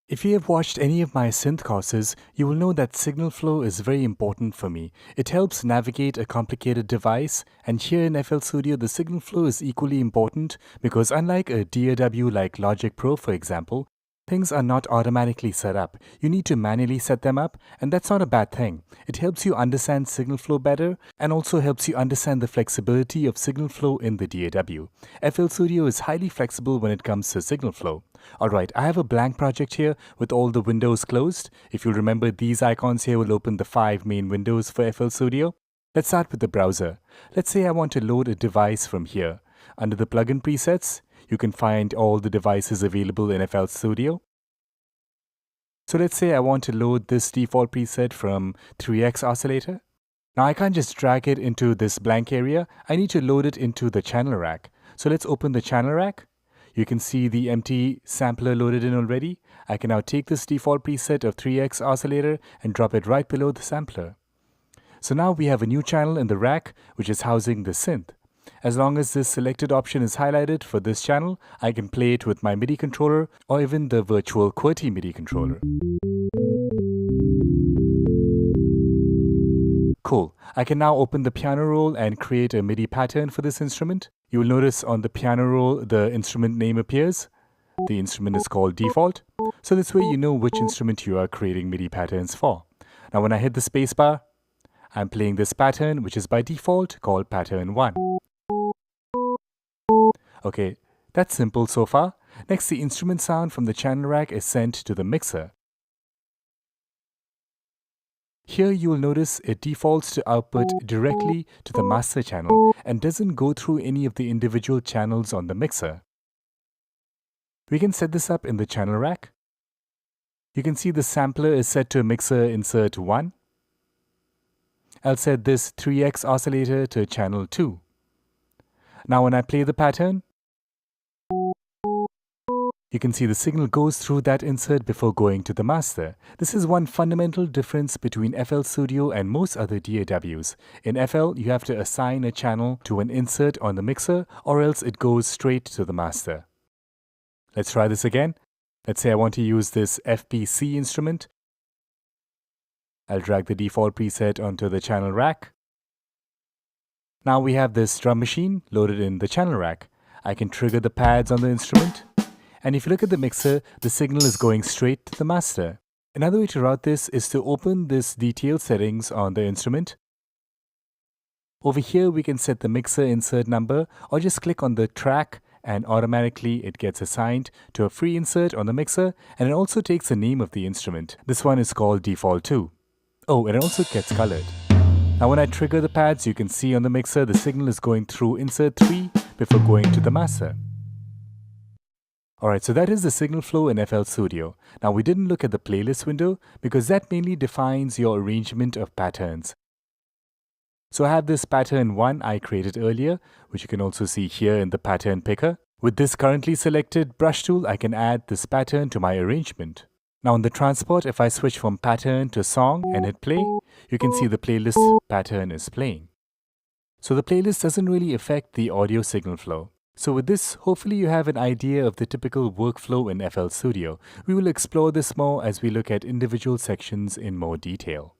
If you have watched any of my synth courses, you will know that signal flow is very important for me. It helps navigate a complicated device, and here in FL Studio the signal flow is equally important because unlike a DAW like Logic Pro for example, things are not automatically set up. You need to manually set them up, and that's not a bad thing. It helps you understand signal flow better and also helps you understand the flexibility of signal flow in the DAW. FL Studio is highly flexible when it comes to signal flow. Alright, I have a blank project here with all the windows closed. If you remember, these icons here will open the 5 main windows for FL Studio. Let's start with the browser. Let's say I want to load a device from here. Under the plugin presets, you can find all the devices available in FL Studio. So let's say I want to load this default preset from 3x oscillator. Now I can't just drag it into this blank area. I need to load it into the channel rack. So let's open the channel rack. You can see the empty sampler loaded in already. I can now take this default preset of 3x oscillator and drop it right below the sampler. So now we have a new channel in the rack which is housing the synth. As long as this selected option is highlighted for this channel, I can play it with my MIDI controller or even the virtual QWERTY MIDI controller. Cool. I can now open the piano roll and create a MIDI pattern for this instrument. You will notice on the piano roll the instrument name appears. The instrument is called default. So this way you know which instrument you are creating MIDI patterns for. Now when I hit the spacebar, I'm playing this pattern which is by default called pattern 1. Okay, that's simple so far. Next, the instrument sound from the channel rack is sent to the mixer. Here you will notice it defaults to output directly to the master channel and doesn't go through any of the individual channels on the mixer. We can set this up in the channel rack. You can see the sampler is set to mixer insert 1. I'll set this 3x oscillator to channel 2. Now when I play the pattern, you can see the signal goes through that insert before going to the master. This is one fundamental difference between FL Studio and most other DAWs. In FL, you have to assign a channel to an insert on the mixer or else it goes straight to the master. Let's try this again. Let's say I want to use this FPC instrument. I'll drag the default preset onto the channel rack. Now we have this drum machine loaded in the channel rack. I can trigger the pads on the instrument. And if you look at the mixer, the signal is going straight to the master. Another way to route this is to open this detail settings on the instrument. Over here we can set the mixer insert number or just click on the track and automatically it gets assigned to a free insert on the mixer, and it also takes the name of the instrument. This one is called default 2. Oh, and it also gets colored. Now when I trigger the pads, you can see on the mixer the signal is going through insert 3 before going to the master. Alright, so that is the signal flow in FL Studio. Now we didn't look at the playlist window because that mainly defines your arrangement of patterns. So I have this pattern 1 I created earlier, which you can also see here in the pattern picker. With this currently selected brush tool, I can add this pattern to my arrangement. Now on the transport, if I switch from pattern to song and hit play, you can see the playlist pattern is playing. So the playlist doesn't really affect the audio signal flow. So with this, hopefully you have an idea of the typical workflow in FL Studio. We will explore this more as we look at individual sections in more detail.